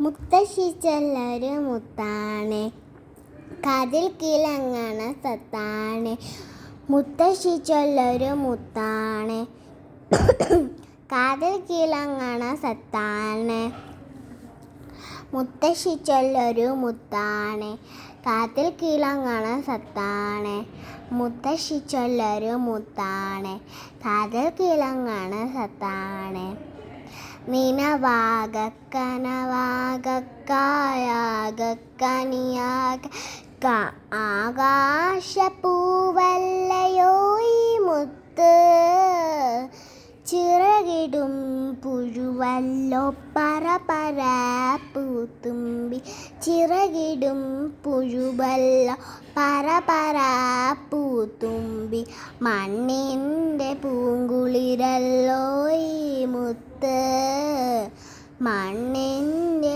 മുത്തശ്ശി ചൊല്ലൊരു മുത്താണ്, കാതിൽ കിളങ്ങണ സത്താണ്. മുത്തശ്ശി ചൊല്ലൊരു മുത്താണ്, കാതിൽ കിളങ്ങണ സത്താണ്. മുത്തശ്ശി ചൊല്ലൊരു മുത്താണ്, കാതിൽ കിളങ്ങണ സത്താണ്. മുത്തശ്ശി ചൊല്ലൊരു മുത്താണ്, കാതിൽ കിളങ്ങണ സത്താണ്. നിനവാകക്കനവാകക്കായാകക്കനിയാക ആകാശപ്പൂവല്ലയോ ഈ മുത്ത്. ചിറകിടും പുഴുവല്ലോ പറപറ പൂത്തുമ്പി. ചിറകിടും പുഴുവല്ലോ പറപറ പൂത്തുമ്പി. മണ്ണിൻ്റെ പൂങ്കുളിരല്ലോ ഈ മുത്ത്. മണ്ണിൻ്റെ